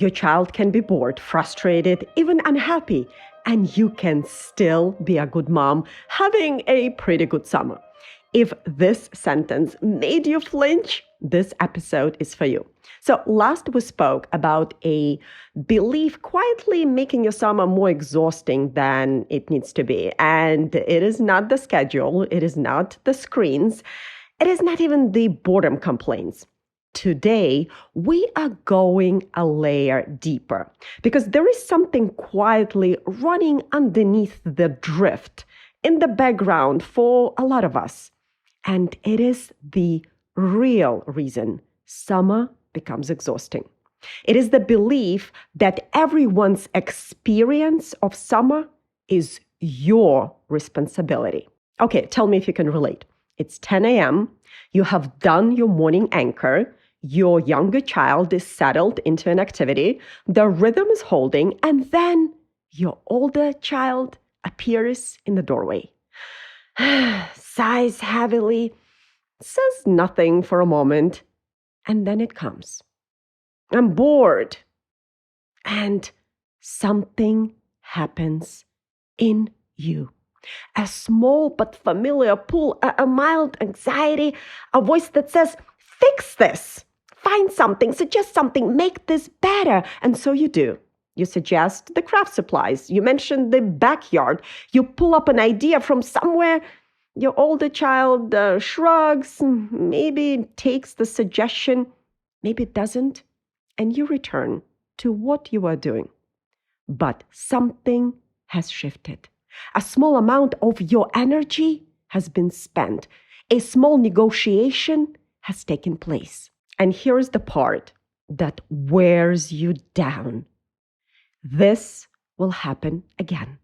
Your child can be bored, frustrated, even unhappy, and you can still be a good mom, having a pretty good summer. If this sentence made you flinch, this episode is for you. So last we spoke about a belief quietly making your summer more exhausting than it needs to be. And it is not the schedule, it is not the screens, it is not even the boredom complaints. Today, we are going a layer deeper because there is something quietly running underneath the drift in the background for a lot of us. And it is the real reason summer becomes exhausting. It is the belief that everyone's experience of summer is your responsibility. Okay, tell me if you can relate. It's 10 a.m., you have done your morning anchor, your younger child is settled into an activity, the rhythm is holding, and then your older child appears in the doorway. Sighs heavily, says nothing for a moment, and then it comes. I'm bored. And something happens in you. A small but familiar pull, a mild anxiety, a voice that says, fix this, find something, suggest something, make this better. And so you do. You suggest the craft supplies. You mention the backyard. You pull up an idea from somewhere. Your older child shrugs, maybe takes the suggestion, maybe it doesn't, and you return to what you are doing. But something has shifted. A small amount of your energy has been spent. A small negotiation has taken place. And here's the part that wears you down. This will happen again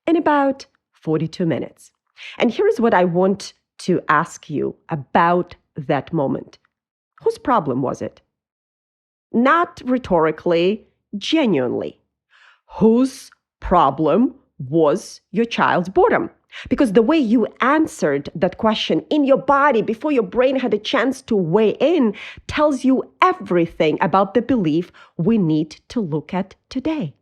in about 42 minutes. And here's what I want to ask you about that moment. Whose problem was it? Not rhetorically, genuinely. Whose problem was your child's boredom? Because the way you answered that question in your body before your brain had a chance to weigh in tells you everything about the belief we need to look at today.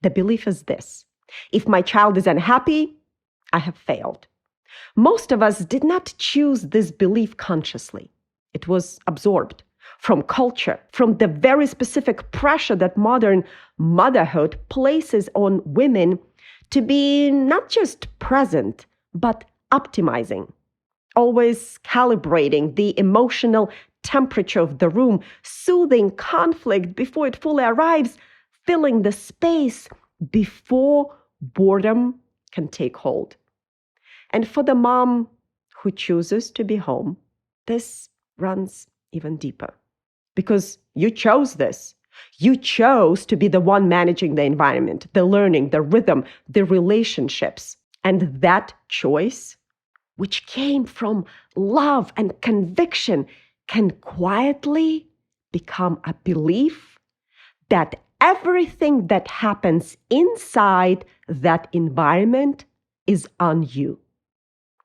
The belief is this: if my child is unhappy, I have failed. Most of us did not choose this belief consciously. It was absorbed from culture, from the very specific pressure that modern motherhood places on women to be not just present, but optimizing, always calibrating the emotional temperature of the room, soothing conflict before it fully arrives, filling the space before boredom can take hold. And for the mom who chooses to be home, this runs even deeper. Because you chose this. You chose to be the one managing the environment, the learning, the rhythm, the relationships. And that choice, which came from love and conviction, can quietly become a belief that everything that happens inside that environment is on you.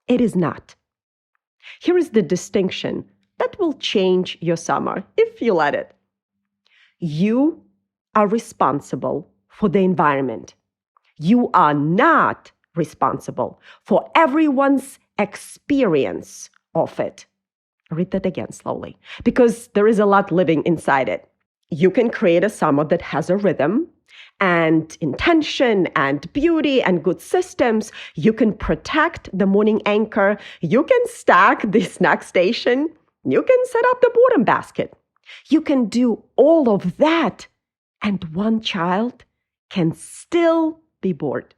It is not. Here is the distinction that will change your summer if you let it. You are responsible for the environment. You are not responsible for everyone's experience of it. Read that again slowly, because there is a lot living inside it. You can create a summer that has a rhythm and intention and beauty and good systems. You can protect the morning anchor. You can stack the snack station. You can set up the boredom basket. You can do all of that, and one child can still be bored.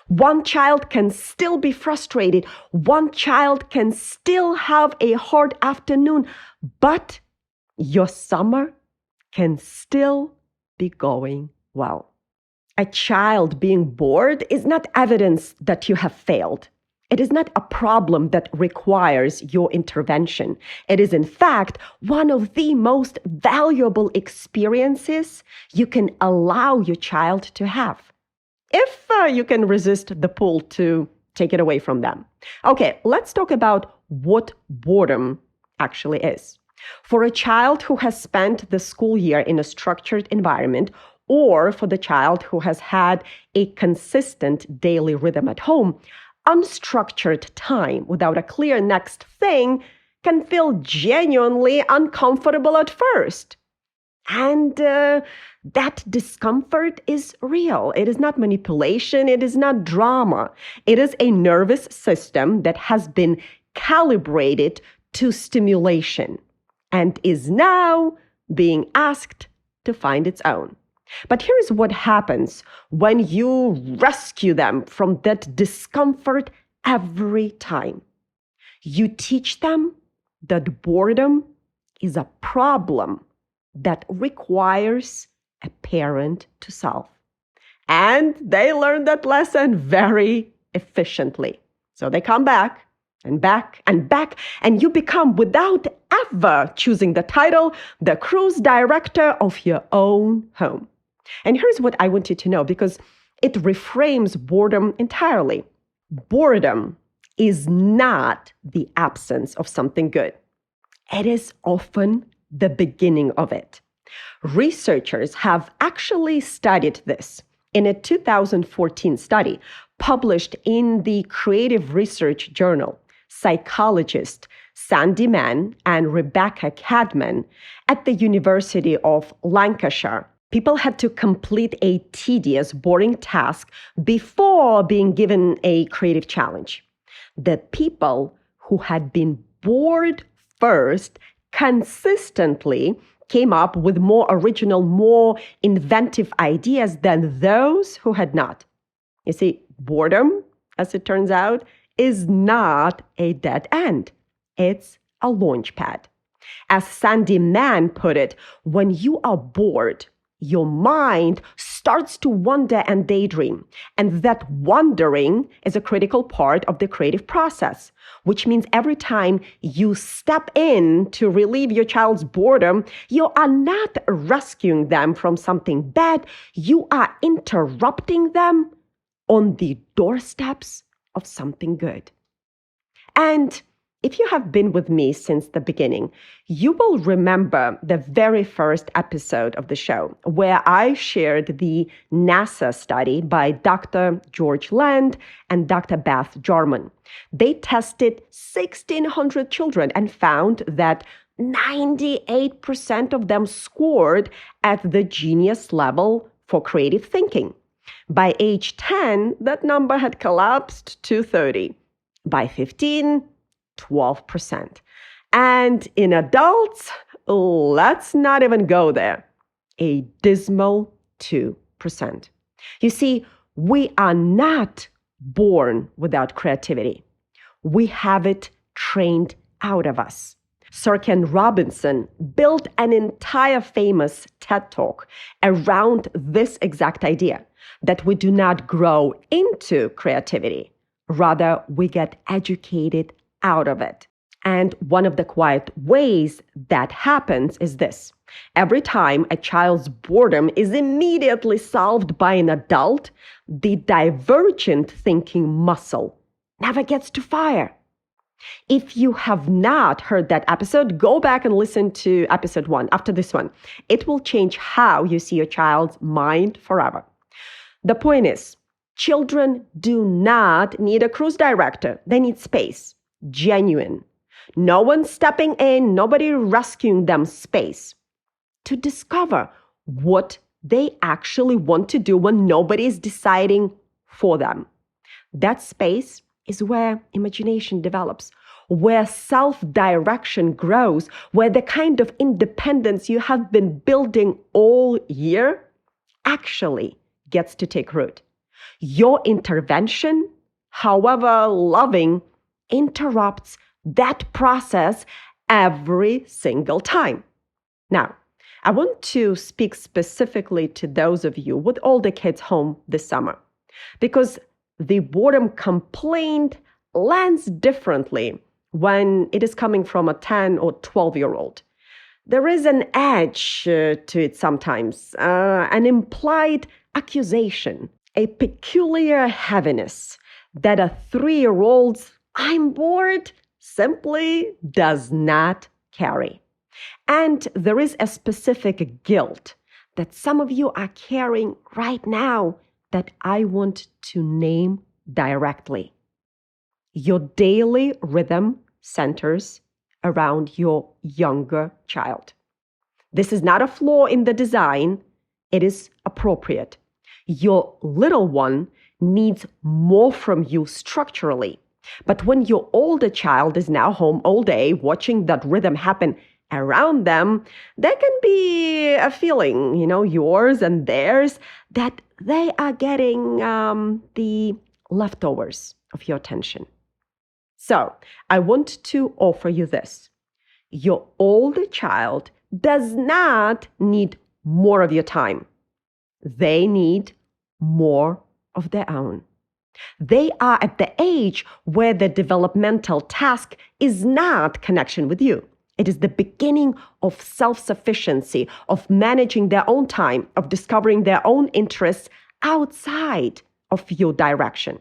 One child can still be frustrated. One child can still have a hard afternoon, but your summer can still be going well. A child being bored is not evidence that you have failed. It is not a problem that requires your intervention. It is, in fact, one of the most valuable experiences you can allow your child to have, if you can resist the pull to take it away from them. Okay, let's talk about what boredom actually is. For a child who has spent the school year in a structured environment, Or for the child who has had a consistent daily rhythm at home, unstructured time without a clear next thing can feel genuinely uncomfortable at first. And that discomfort is real. It is not manipulation. It is not drama. It is a nervous system that has been calibrated to stimulation and is now being asked to find its own. But here's what happens when you rescue them from that discomfort every time. You teach them that boredom is a problem that requires a parent to solve. And they learn that lesson very efficiently. So they come back and back and back, and you become, without ever choosing the title, the cruise director of your own home. And here's what I want you to know, because it reframes boredom entirely. Boredom is not the absence of something good. It is often the beginning of it. Researchers have actually studied this. In a 2014 study published in the Creative Research Journal, psychologists Sandy Mann and Rebecca Cadman at the University of Lancashire, people had to complete a tedious, boring task before being given a creative challenge. The people who had been bored first consistently came up with more original, more inventive ideas than those who had not. You see, boredom, as it turns out, is not a dead end. It's a launch pad. As Sandy Mann put it, when you are bored, your mind starts to wander and daydream. And that wandering is a critical part of the creative process, which means every time you step in to relieve your child's boredom, you are not rescuing them from something bad. You are interrupting them on the doorsteps of something good. And if you have been with me since the beginning, you will remember the very first episode of the show where I shared the NASA study by Dr. George Land and Dr. Beth Jarman. They tested 1,600 children and found that 98% of them scored at the genius level for creative thinking. By age 10, that number had collapsed to 30. By 15, 12%. And in adults, let's not even go there. A dismal 2%. You see, we are not born without creativity. We have it trained out of us. Sir Ken Robinson built an entire famous TED Talk around this exact idea, that we do not grow into creativity. Rather, we get educated out of it. And one of the quiet ways that happens is this. Every time a child's boredom is immediately solved by an adult, the divergent thinking muscle never gets to fire. If you have not heard that episode, go back and listen to episode 1 after this one. It will change how you see your child's mind forever. The point is, children do not need a cruise director. They need space. Genuine. No one stepping in, nobody rescuing them, space to discover what they actually want to do when nobody is deciding for them. That space is where imagination develops, where self-direction grows, where the kind of independence you have been building all year actually gets to take root. Your intervention, however loving, interrupts that process every single time. Now, I want to speak specifically to those of you with older kids home this summer, because the boredom complaint lands differently when it is coming from a 10 or 12-year-old. There is an edge to it sometimes, an implied accusation, a peculiar heaviness that a 3-year-old's "I'm bored" simply does not carry. And there is a specific guilt that some of you are carrying right now that I want to name directly. Your daily rhythm centers around your younger child. This is not a flaw in the design, it is appropriate. Your little one needs more from you structurally. But when your older child is now home all day watching that rhythm happen around them, there can be a feeling, yours and theirs, that they are getting the leftovers of your attention. So I want to offer you this. Your older child does not need more of your time. They need more of their own. They are at the age where the developmental task is not connection with you. It is the beginning of self-sufficiency, of managing their own time, of discovering their own interests outside of your direction.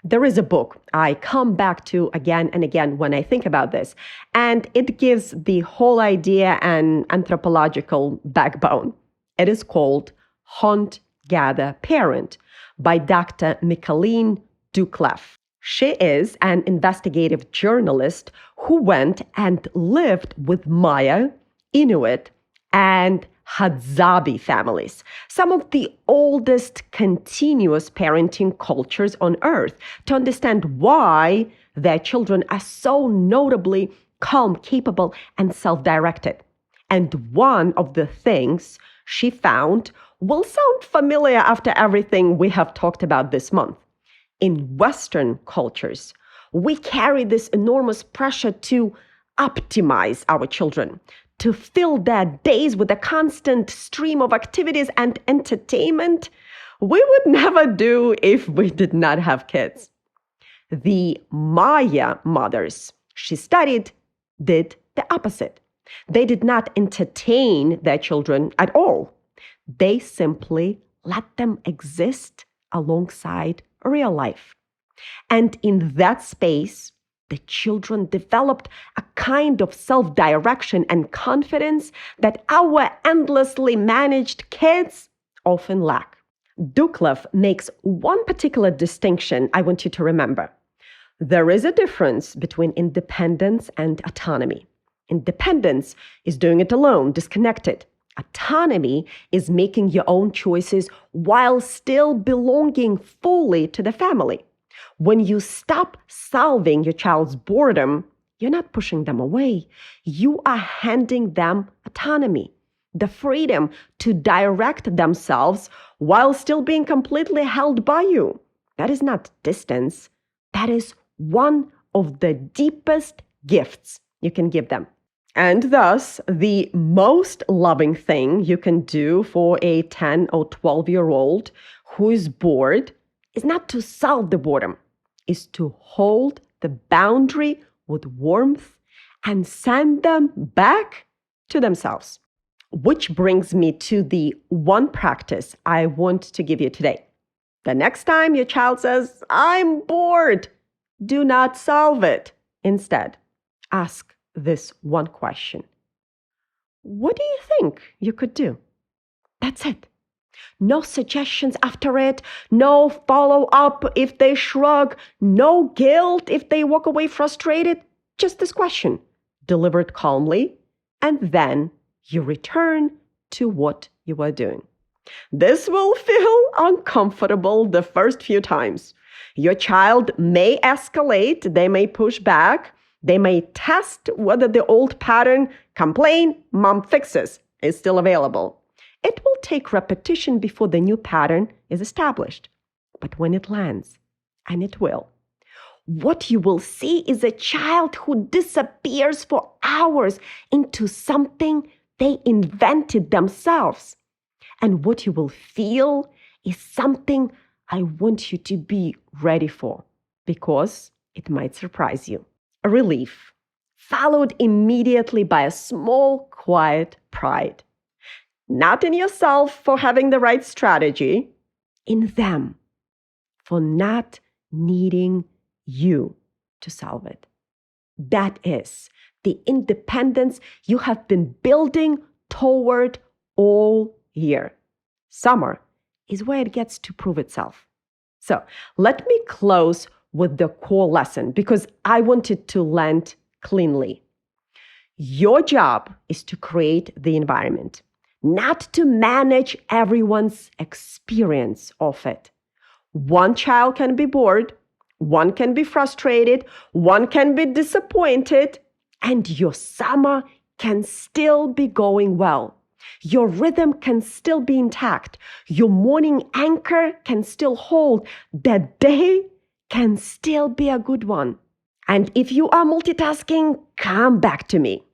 There is a book I come back to again and again when I think about this, and it gives the whole idea an anthropological backbone. It is called Hunt, Gather, Parent by Dr. Micheline Doucleff. She is an investigative journalist who went and lived with Maya, Inuit, and Hadzabe families, some of the oldest continuous parenting cultures on Earth, to understand why their children are so notably calm, capable, and self-directed. And one of the things she found will sound familiar after everything we have talked about this month. In Western cultures, we carry this enormous pressure to optimize our children, to fill their days with a constant stream of activities and entertainment we would never do if we did not have kids. The Maya mothers she studied did the opposite. They did not entertain their children at all. They simply let them exist alongside real life. And in that space, the children developed a kind of self-direction and confidence that our endlessly managed kids often lack. Doucleff makes one particular distinction I want you to remember. There is a difference between independence and autonomy. Independence is doing it alone, disconnected. Autonomy is making your own choices while still belonging fully to the family. When you stop solving your child's boredom, you're not pushing them away. You are handing them autonomy, the freedom to direct themselves while still being completely held by you. That is not distance. That is one of the deepest gifts you can give them. And thus, the most loving thing you can do for a 10 or 12-year-old who is bored is not to solve the boredom, is to hold the boundary with warmth and send them back to themselves. Which brings me to the one practice I want to give you today. The next time your child says, "I'm bored," do not solve it. Instead, ask this one question. What do you think you could do? That's it. No suggestions after it, no follow-up if they shrug, no guilt if they walk away frustrated. Just this question, delivered calmly, and then you return to what you were doing. This will feel uncomfortable the first few times. Your child may escalate, they may push back, they may test whether the old pattern, complain, mom fixes, is still available. It will take repetition before the new pattern is established. But when it lands, and it will, what you will see is a child who disappears for hours into something they invented themselves. And what you will feel is something I want you to be ready for, because it might surprise you. A relief, followed immediately by a small, quiet pride. Not in yourself for having the right strategy, in them for not needing you to solve it. That is the independence you have been building toward all year. Summer is where it gets to prove itself. So let me close with the core lesson because I want it to land cleanly. Your job is to create the environment, not to manage everyone's experience of it. One child can be bored, one can be frustrated, one can be disappointed, and your summer can still be going well. Your rhythm can still be intact. Your morning anchor can still hold. The day can still be a good one. And if you are multitasking, come back to me.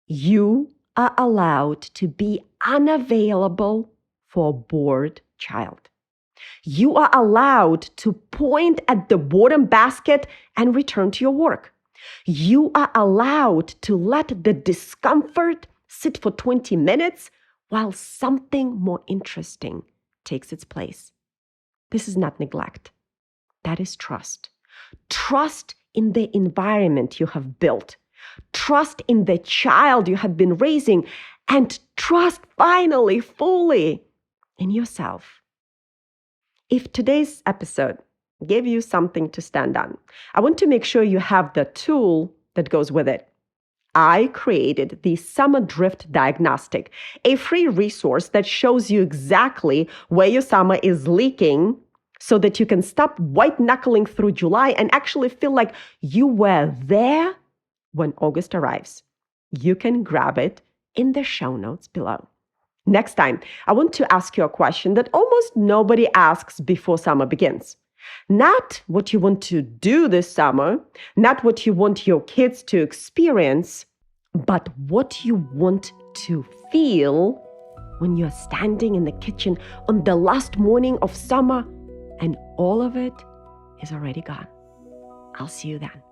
You are allowed to be unavailable for a bored child. You are allowed to point at the boredom basket and return to your work. You are allowed to let the discomfort sit for 20 minutes while something more interesting takes its place. This is not neglect. That is trust. Trust in the environment you have built. Trust in the child you have been raising. And trust finally, fully in yourself. If today's episode gave you something to stand on, I want to make sure you have the tool that goes with it. I created the Summer Drift Diagnostic, a free resource that shows you exactly where your summer is leaking so that you can stop white-knuckling through July and actually feel like you were there when August arrives. You can grab it in the show notes below. Next time, I want to ask you a question that almost nobody asks before summer begins. Not what you want to do this summer, not what you want your kids to experience, but what you want to feel when you're standing in the kitchen on the last morning of summer and all of it is already gone. I'll see you then.